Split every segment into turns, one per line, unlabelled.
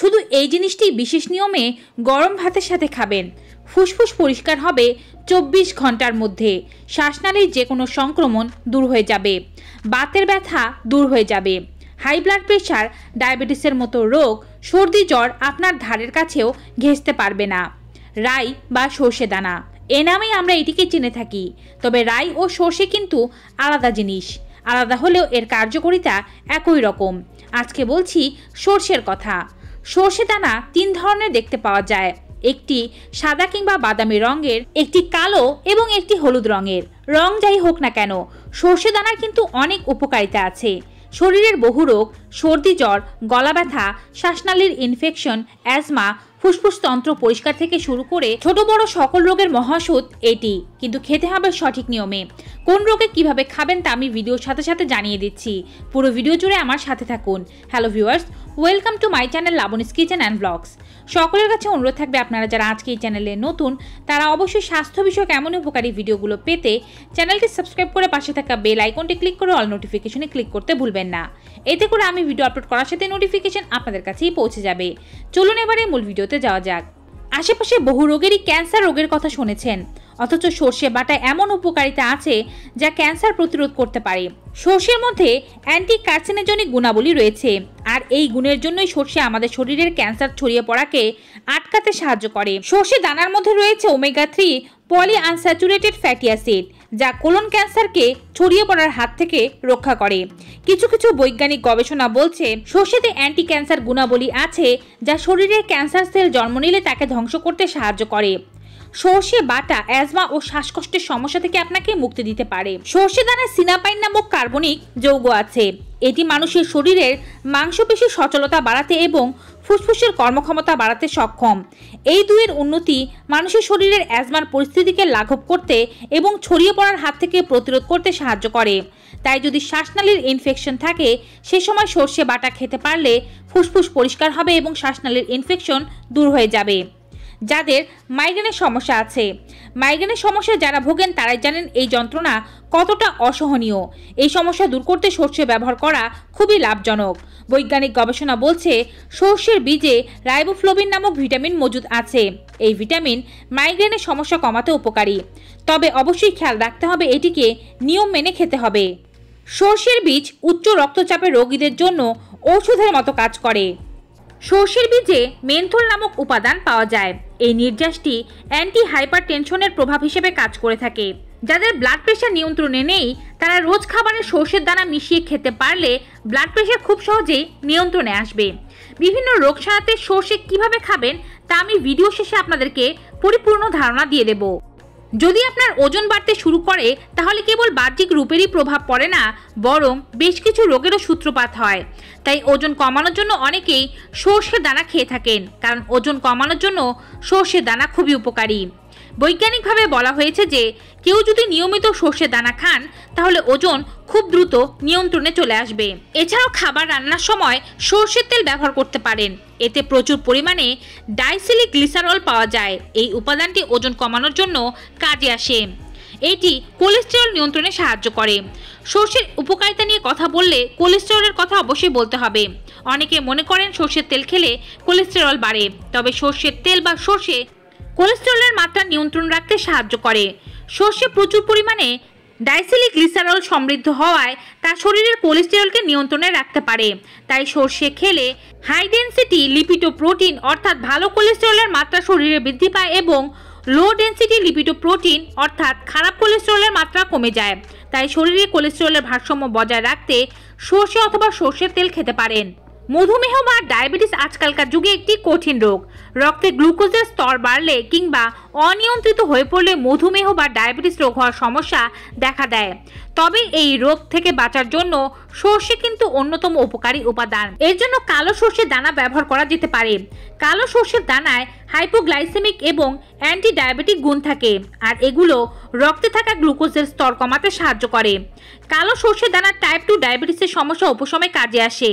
শুধু এই জিনিসটি বিশেষ নিয়মে গরম ভাতের সাথে খাবেন। ফুসফুস পরিষ্কার হবে 24 ঘন্টার মধ্যে। শ্বাসনালীর যে কোনো সংক্রমণ দূর হয়ে যাবে। বাতের ব্যথা দূর হয়ে যাবে। হাই ব্লাড প্রেশার, ডায়াবেটিসের মতো রোগ, সর্দি জ্বর আপনার ধারের কাছেও ঘেঁষতে পারবে না। রাই বা সর্ষে দানা, এ নামেই আমরা এটিকে চিনে থাকি। তবে রাই ও সর্ষে কিন্তু আলাদা জিনিস। আলাদা হলেও এর কার্যকারিতা একই রকম। আজকে বলছি সর্ষের কথা। সর্ষে দানা 3 ধরনের দেখতে পাওয়া যায়। একটি সাদা কিংবা বাদামি রঙের, একটি কালো এবং একটি হলুদ রঙের। রং যাই হোক না কেন, সর্ষে দানার কিন্তু অনেক উপকারিতা আছে। শরীরের বহু রোগ, সর্দি জ্বর, গলা ব্যথা, শ্বাসনালীর ইনফেকশন, অ্যাজমা, ফুসফুস তন্ত্র পরিষ্কার থেকে শুরু করে ছোট বড় সকল রোগের মহাঔষধ এটি। কিন্তু খেতে হবে সঠিক নিয়মে। কোন রোগে কিভাবে খাবেন তা আমি ভিডিওর সাথে সাথে জানিয়ে দিচ্ছি। পুরো ভিডিও জুড়ে আমার সাথে থাকুন। Hello viewers, welcome to my channel Laboni's kitchen and blogs. সকলের কাছে অনুরোধ থাকবে, আপনারা যারা আজকে এই চ্যানেলে নতুন তারা অবশ্যই স্বাস্থ্য বিষয়ক এমন উপকারী ভিডিওগুলো পেতে চ্যানেলটি সাবস্ক্রাইব করে পাশে থাকা বেল আইকনটি ক্লিক করে অল নোটিফিকেশনে ক্লিক করতে ভুলবেন না। এতে করে আমি ভিডিও আপলোড করার সাথে নোটিফিকেশন আপনাদের কাছেই পৌঁছে যাবে। চলুন এবারে মূল ভিডিওতে যাওয়া যাক। আশেপাশে বহু রোগেরই ক্যান্সার রোগের কথা শুনেছেন, অথচ সর্ষে বাটায় এমন উপকারিতা আছে যা ক্যান্সার প্রতিরোধ করতে পারে। সর্ষের মধ্যে অ্যান্টি কার্সিনোজেনিক গুণাবলী রয়েছে, আর এই গুণের জন্যই সর্ষে আমাদের শরীরের ক্যান্সার ছড়িয়ে পড়াকে আটকাতে সাহায্য করে। সর্ষে দানার মধ্যে রয়েছে omega 3 poly unsaturated fatty acid, যা কোলন ক্যান্সারকে ছড়িয়ে পড়ার হাত থেকে রক্ষা করে। কিছু কিছু বৈজ্ঞানিক গবেষণা বলছে সর্ষেতে অ্যান্টি ক্যান্সার গুণাবলী আছে, যা শরীরের ক্যান্সার সেল জন্ম নিলে তাকে ধ্বংস করতে সাহায্য করে। সর্ষে বাটা অ্যাজমা ও শ্বাসকষ্টের সমস্যা থেকে আপনাকে মুক্তি দিতে পারে। সর্ষে দানায় সিনাপাইন নামক কার্বনিক যৌগ আছে। এটি মানুষের শরীরের মাংসপেশির সচলতা বাড়াতে এবং ফুসফুসের কর্মক্ষমতা বাড়াতে সক্ষম। এই দুইয়ের উন্নতি মানুষের শরীরের অ্যাজমার পরিস্থিতিকে লাঘব করতে এবং ছড়িয়ে পড়ার হাত থেকে প্রতিরোধ করতে সাহায্য করে। তাই যদি শ্বাসনালীর ইনফেকশন থাকে, সে সময় সর্ষে বাটা খেতে পারলে ফুসফুস পরিষ্কার হবে এবং শ্বাসনালীর ইনফেকশন দূর হয়ে যাবে। যাদের মাইগ্রেনের সমস্যা আছে, মাইগ্রেনের সমস্যা যারা ভোগেন তারাই জানেন এই যন্ত্রণা কতটা অসহনীয়। এই সমস্যা দূর করতে সর্ষে ব্যবহার করা খুবই লাভজনক। বৈজ্ঞানিক গবেষণা বলছে সর্ষের বীজে রাইবোফ্লোবিন নামক ভিটামিন মজুদ আছে। এই ভিটামিন মাইগ্রেনের সমস্যা কমাতে উপকারী। তবে অবশ্যই খেয়াল রাখতে হবে, এটিকে নিয়ম মেনে খেতে হবে। সর্ষের বীজ উচ্চ রক্তচাপের রোগীদের জন্য ঔষধের মতো কাজ করে। সর্ষের বীজে মেন্থল নামক উপাদান পাওয়া যায়। এই নির্যাসটি অ্যান্টি হাইপার টেনশনের প্রভাব হিসেবে কাজ করে থাকে। যাদের ব্লাড প্রেশার নিয়ন্ত্রণে নেই, তারা রোজ খাবারে সর্ষের দানা মিশিয়ে খেতে পারলে ব্লাড প্রেশার খুব সহজেই নিয়ন্ত্রণে আসবে। বিভিন্ন রোগ সারাতে সর্ষে কিভাবে খাবেন তা আমি ভিডিও শেষে আপনাদেরকে পরিপূর্ণ ধারণা দিয়ে দেব। যদি আপনার ওজন বাড়তে শুরু করে, তাহলে কেবল বাহ্যিক রূপেরই প্রভাব পড়ে না, বরং বেশ কিছু রোগেরও সূত্রপাত হয়। তাই ওজন কমানোর জন্য অনেকেই সর্ষের দানা খেয়ে থাকেন, কারণ ওজন কমানোর জন্য সর্ষের দানা খুবই উপকারী। বৈজ্ঞানিকভাবে বলা হয়েছে যে কেউ যদি নিয়মিত সর্ষে দানা খান, তাহলে ওজন খুব দ্রুত নিয়ন্ত্রণে চলে আসবে। এছাড়াও খাবার রান্নার সময় সর্ষের তেল ব্যবহার করতে পারেন। এতে প্রচুর পরিমাণে ডাইসিলিক গ্লিসারল পাওয়া যায়। এই উপাদানটি ওজন কমানোর জন্য কাজে আসে। এটি কোলেস্টেরল নিয়ন্ত্রণে সাহায্য করে। সর্ষের উপকারিতা নিয়ে কথা বললে কোলেস্টেরলের কথা অবশ্যই বলতে হবে। অনেকে মনে করেন সর্ষের তেল খেলে কোলেস্টেরল বাড়ে, তবে সর্ষের তেল বা সর্ষে কোলেস্টেরলের মাত্রা নিয়ন্ত্রণ রাখতে সাহায্য করে। সর্ষে প্রচুর পরিমাণে ডাইসিলিক গ্লিসারল সমৃদ্ধ হওয়ায় তা শরীরের কোলেস্টেরলকে নিয়ন্ত্রণে রাখতে পারে। তাই সর্ষে খেলে হাই ডেন্সিটি লিপিডোপ্রোটিন অর্থাৎ ভালো কোলেস্টেরলের মাত্রা শরীরে বৃদ্ধি পায় এবং লো ডেন্সিটি লিপিডোপ্রোটিন অর্থাৎ খারাপ কোলেস্টেরলের মাত্রা কমে যায়। তাই শরীরে কোলেস্টেরলের ভারসাম্য বজায় রাখতে সর্ষে অথবা সর্ষের তেল খেতে পারেন। মধুমেহ বা ডায়াবেটিস আজকালকার যুগে একটি কঠিন রোগ। রক্তে গ্লুকোজের স্তর বাড়লে কিংবা অনিয়ন্ত্রিত হয়ে পড়লে মধুমেহ বা ডায়াবেটিস রোগ হওয়ার সমস্যা দেখা দেয়। তবে এই রোগ থেকে বাঁচার জন্য সর্ষে কিন্তু অন্যতম উপকারী উপাদান। এর জন্য কালো সর্ষের দানা ব্যবহার করা যেতে পারে। কালো সর্ষের দানায় হাইপোগ্লাইসেমিক এবং অ্যান্টি ডায়াবেটিক গুণ থাকে, আর এগুলো রক্তে থাকা গ্লুকোজের স্তর কমাতে সাহায্য করে। কালো সর্ষের দানা টাইপ 2 ডায়াবেটিসের সমস্যা উপশমে কাজে আসে।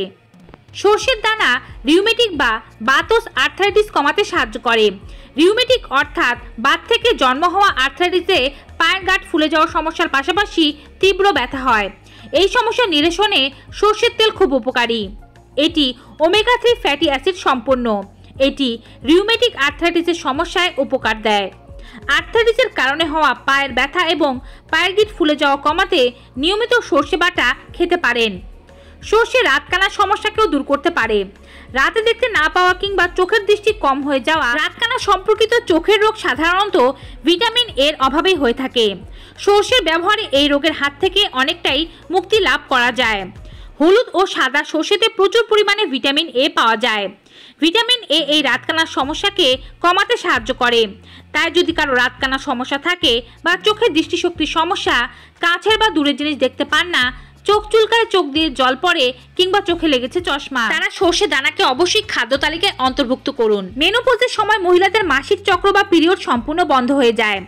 সর্ষের দানা রিউমেটিক বা বাতস আর্থ্রাইটিস কমাতে সাহায্য করে। রিউমেটিক অর্থাৎ বাত থেকে জন্ম হওয়া আর্থ্রাইটিসে পায়ের গাঁট ফুলে যাওয়ার সমস্যার পাশাপাশি তীব্র ব্যথা হয়। এই সমস্যা নিরসনে সর্ষের তেল খুব উপকারী। এটি ওমেগা 3 ফ্যাটি অ্যাসিড সম্পন্ন। এটি রিউমেটিক আর্থ্রাইটিসের সমস্যায় উপকার দেয়। আর্থ্রাইটিসের কারণে হওয়া পায়ের ব্যথা এবং পায়ের গিঁট ফুলে যাওয়া কমাতে নিয়মিত সর্ষে বাটা খেতে পারেন। সর্ষে রাতকানার সমস্যাকেও দূর করতে পারে। রাতে দেখতে না পাওয়া কিংবা চোখের দৃষ্টি কম হয়ে যাওয়া, রাতকানা সম্পর্কিত চোখের রোগ সাধারণত ভিটামিন এর অভাবেই হয়ে থাকে। সর্ষের ব্যবহারে এই রোগের হাত থেকে অনেকটাই মুক্তি লাভ করা যায়। হলুদ ও সাদা সর্ষেতে প্রচুর পরিমাণে ভিটামিন এ পাওয়া যায়। ভিটামিন এ এই রাতকানার সমস্যাকে কমাতে সাহায্য করে। তাই যদি কারো রাতকানার সমস্যা থাকে বা চোখের দৃষ্টিশক্তির সমস্যা, কাছের বা দূরের জিনিস দেখতে পান না, চোখ চুলকায়, চোখ দিয়ে জল পড়ে কিংবা চোখে লেগেছে চশমা, তারা সর্ষে দানাকে অবশ্যই খাদ্য তালিকায় অন্তর্ভুক্ত করুন। মেনোপজের সময় মহিলাদের মাসিক চক্র বা পিরিয়ড সম্পূর্ণ বন্ধ হয়ে যায়।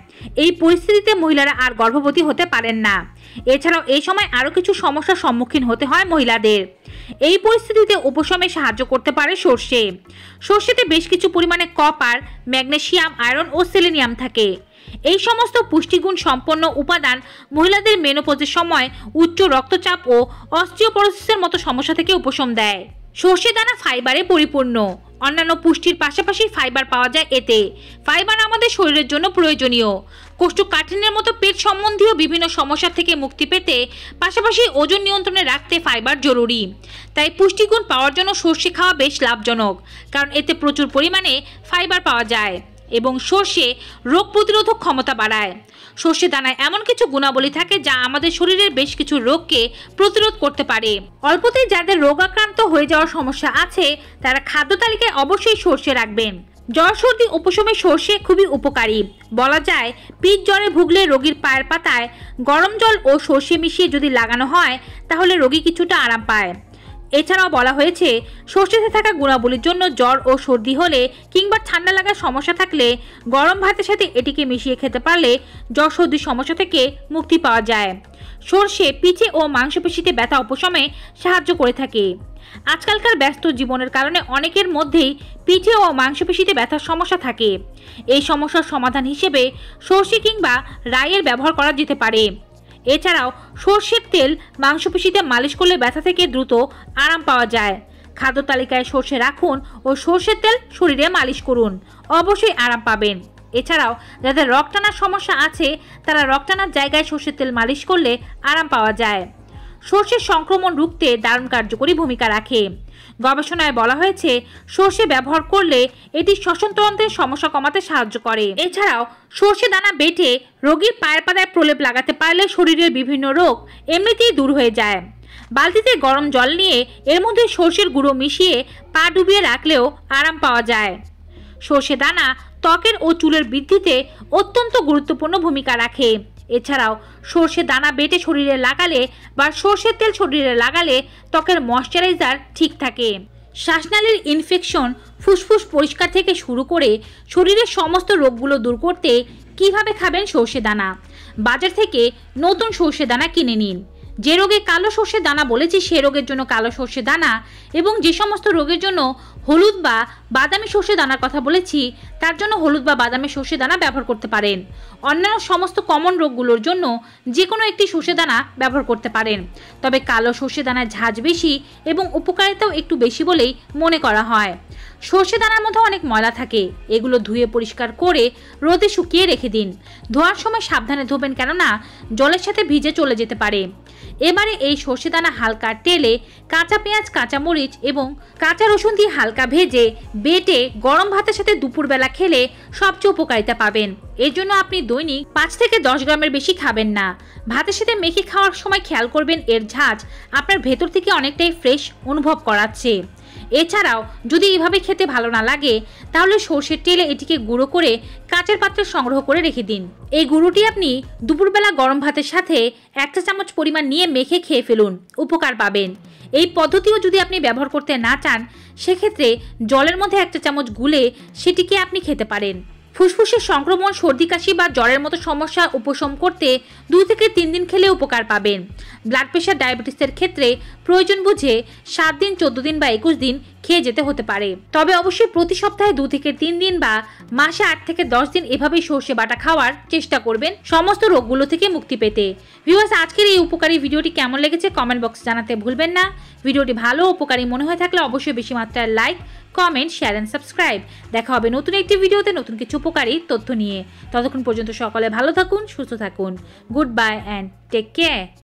এই পরিস্থিতিতে মহিলারা আর গর্ভবতী হতে পারেন না। এছাড়াও এই সময় আরও কিছু সমস্যার সম্মুখীন হতে হয় মহিলাদের। এই পরিস্থিতিতে উপশমে সাহায্য করতে পারে সর্ষে। সর্ষেতে বেশ কিছু পরিমাণে কপার, ম্যাগনেসিয়াম, আয়রন ও সেলেনিয়াম থাকে। এই সমস্ত পুষ্টিগুণ সম্পন্ন উপাদান মহিলাদের মেনোপজের সময় উচ্চ রক্তচাপ ও অস্টিওপরোসিসের মতো সমস্যা থেকে উপশম দেয়। সর্ষে দানা ফাইবারে পরিপূর্ণ। অন্যান্য পুষ্টির পাশাপাশি ফাইবার পাওয়া যায় এতে। ফাইবার আমাদের শরীরের জন্য প্রয়োজনীয়। কোষ্ঠকাঠিন্যের মতো পেট সম্বন্ধীয় বিভিন্ন সমস্যা থেকে মুক্তি পেতে, পাশাপাশি ওজন নিয়ন্ত্রণে রাখতে ফাইবার জরুরি। তাই পুষ্টিগুণ পাওয়ার জন্য সর্ষে খাওয়া বেশ লাভজনক, কারণ এতে প্রচুর পরিমাণে ফাইবার পাওয়া যায় এবং সর্ষে রোগ প্রতিরোধক ক্ষমতা বাড়ায়। সর্ষে দানায় এমন কিছু গুণাবলী থাকে যা আমাদের শরীরের বেশ কিছু রোগকে প্রতিরোধ করতে পারে। অল্পতেই যাদের রোগাক্রান্ত হয়ে যাওয়ার সমস্যা আছে, তারা খাদ্য তালিকায় অবশ্যই সর্ষে রাখবেন। জ্বর সর্দি উপশমে সর্ষে খুবই উপকারী। বলা যায়, পিঠ জ্বরে ভুগলে রোগীর পায়ের পাতায় গরম জল ও সর্ষে মিশিয়ে যদি লাগানো হয়, তাহলে রোগী কিছুটা আরাম পায়। এছাড়াও বলা হয়েছে, সর্ষেতে থাকা গুণাবলীর জন্য জ্বর ও সর্দি হলে কিংবা ঠান্ডা লাগার সমস্যা থাকলে গরম ভাতের সাথে এটিকে মিশিয়ে খেতে পারলে জ্বর সর্দির সমস্যা থেকে মুক্তি পাওয়া যায়। সর্ষে পিঠে ও মাংসপেশিতে ব্যথা উপশমে সাহায্য করে থাকে। আজকালকার ব্যস্ত জীবনের কারণে অনেকের মধ্যেই পিঠে ও মাংসপেশিতে ব্যথার সমস্যা থাকে। এই সমস্যার সমাধান হিসেবে সর্ষে কিংবা রাইয়ের ব্যবহার করা যেতে পারে। এছাড়াও সর্ষের তেল মাংসপেশিতে মালিশ করলে ব্যথা থেকে দ্রুত আরাম পাওয়া যায়। খাদ্য তালিকায় সর্ষে রাখুন ও সর্ষের তেল শরীরে মালিশ করুন, অবশ্যই আরাম পাবেন। এছাড়াও যাদের রক টানার সমস্যা আছে, তারা রক টানার জায়গায় সর্ষের তেল মালিশ করলে আরাম পাওয়া যায়। সর্ষের সংক্রমণ রুখতে দারুণ কার্যকরী ভূমিকা রাখে। গবেষণায় বলা হয়েছে, সর্ষে ব্যবহার করলে এটি শ্বসনতন্ত্রের সমস্যা কমাতে সাহায্য করে। এছাড়াও সর্ষে দানা বেটে রোগীর পায়ের পাতায় প্রলেপ লাগাতে পারলে শরীরের বিভিন্ন রোগ এমনিতেই দূর হয়ে যায়। বালতিতে গরম জল নিয়ে এর মধ্যে সর্ষের গুঁড়ো মিশিয়ে পা ডুবিয়ে রাখলেও আরাম পাওয়া যায়। সর্ষে দানা ত্বকের ও চুলের বৃদ্ধিতে অত্যন্ত গুরুত্বপূর্ণ ভূমিকা রাখে। এছাড়াও সর্ষে দানা বেটে শরীরে লাগালে বা সর্ষের তেল শরীরে লাগালে ত্বকের ময়শ্চারাইজার ঠিক থাকে। শ্বাসনালীর ইনফেকশন, ফুসফুস পরিষ্কার থেকে শুরু করে শরীরের সমস্ত রোগগুলো দূর করতে কিভাবে খাবেন সর্ষে দানা? বাজার থেকে নতুন সর্ষে দানা কিনে নিন। যে রোগে কালো সর্ষে দানা বলেছি, সে রোগের জন্য কালো সর্ষে দানা, এবং যে সমস্ত রোগের জন্য হলুদ বা বাদামি সর্ষে দানার কথা বলেছি, তার জন্য হলুদ বা বাদামি সর্ষে দানা ব্যবহার করতে পারেন। অন্যান্য সমস্ত কমন রোগগুলোর জন্য যে কোনো একটি সর্ষে দানা ব্যবহার করতে পারেন। তবে কালো সর্ষে দানার ঝাঁজ বেশি এবং উপকারিতাও একটু বেশি বলেই মনে করা হয়। সর্ষে দানার মধ্যে অনেক ময়লা থাকে। এগুলো ধুয়ে পরিষ্কার করে রোদে শুকিয়ে রেখে দিন। ধোয়ার সময় সাবধানে ধোবেন, কেননা জলের সাথে ভিজে চলে যেতে পারে। এবারে এই সর্ষে দানা হালকা তেলে কাঁচা পেঁয়াজ, কাঁচা মরিচ এবং কাঁচা রসুন দিয়ে হালকা ভেজে বেটে গরম ভাতের সাথে দুপুরবেলা খেলে সবচেয়ে উপকারিতা পাবেন। এর জন্য আপনি দৈনিক 5 থেকে 10 গ্রামের বেশি খাবেন না। ভাতের সাথে মেখে খাওয়ার সময় খেয়াল করবেন এর ঝাঁজ আপনার ভেতর থেকে অনেকটাই ফ্রেশ অনুভব করাচ্ছে। এছাড়াও যদি এভাবে খেতে ভালো না লাগে, তাহলে সর্ষের তেলে এটিকে গুঁড়ো করে কাঁচের পাত্রে সংগ্রহ করে রেখে দিন। এই গুঁড়োটি আপনি দুপুরবেলা গরম ভাতের সাথে 1 চা চামচ পরিমাণ নিয়ে মেখে খেয়ে ফেলুন, উপকার পাবেন। এই পদ্ধতিও যদি আপনি ব্যবহার করতে না চান, সেক্ষেত্রে জলের মধ্যে 1 চা চামচ গুলে সেটিকে আপনি খেতে পারেন। ফুসফুসের সংক্রমণ, সর্দি কাশি বা জ্বরের মতো সমস্যা উপশম করতে 2 থেকে 3 দিন খেলে উপকার পাবেন। ব্লাড প্রেশার, ডায়াবেটিসের ক্ষেত্রে প্রয়োজন বুঝে 7 দিন, 14 দিন বা 21 দিন খেয়ে যেতে হতে পারে। তবে অবশ্যই প্রতি সপ্তাহে 2 থেকে 3 দিন বা মাসে 8 থেকে 10 দিন এভাবেই সর্ষে বাটা খাওয়ার চেষ্টা করবেন সমস্ত রোগগুলো থেকে মুক্তি পেতে। ভিউয়ার্স, আজকের এই উপকারী ভিডিওটি কেমন লেগেছে কমেন্ট বক্সে জানাতে ভুলবেন না। ভিডিওটি ভালো উপকারী মনে হয়ে থাকলে অবশ্যই বেশি মাত্রায় like, comment, share and subscribe. দেখা হবে নতুন একটি ভিডিওতে নতুন কিছু উপকারী তথ্য নিয়ে। ততক্ষণ পর্যন্ত সকলে ভালো থাকুন, সুস্থ থাকুন। Good bye and take care.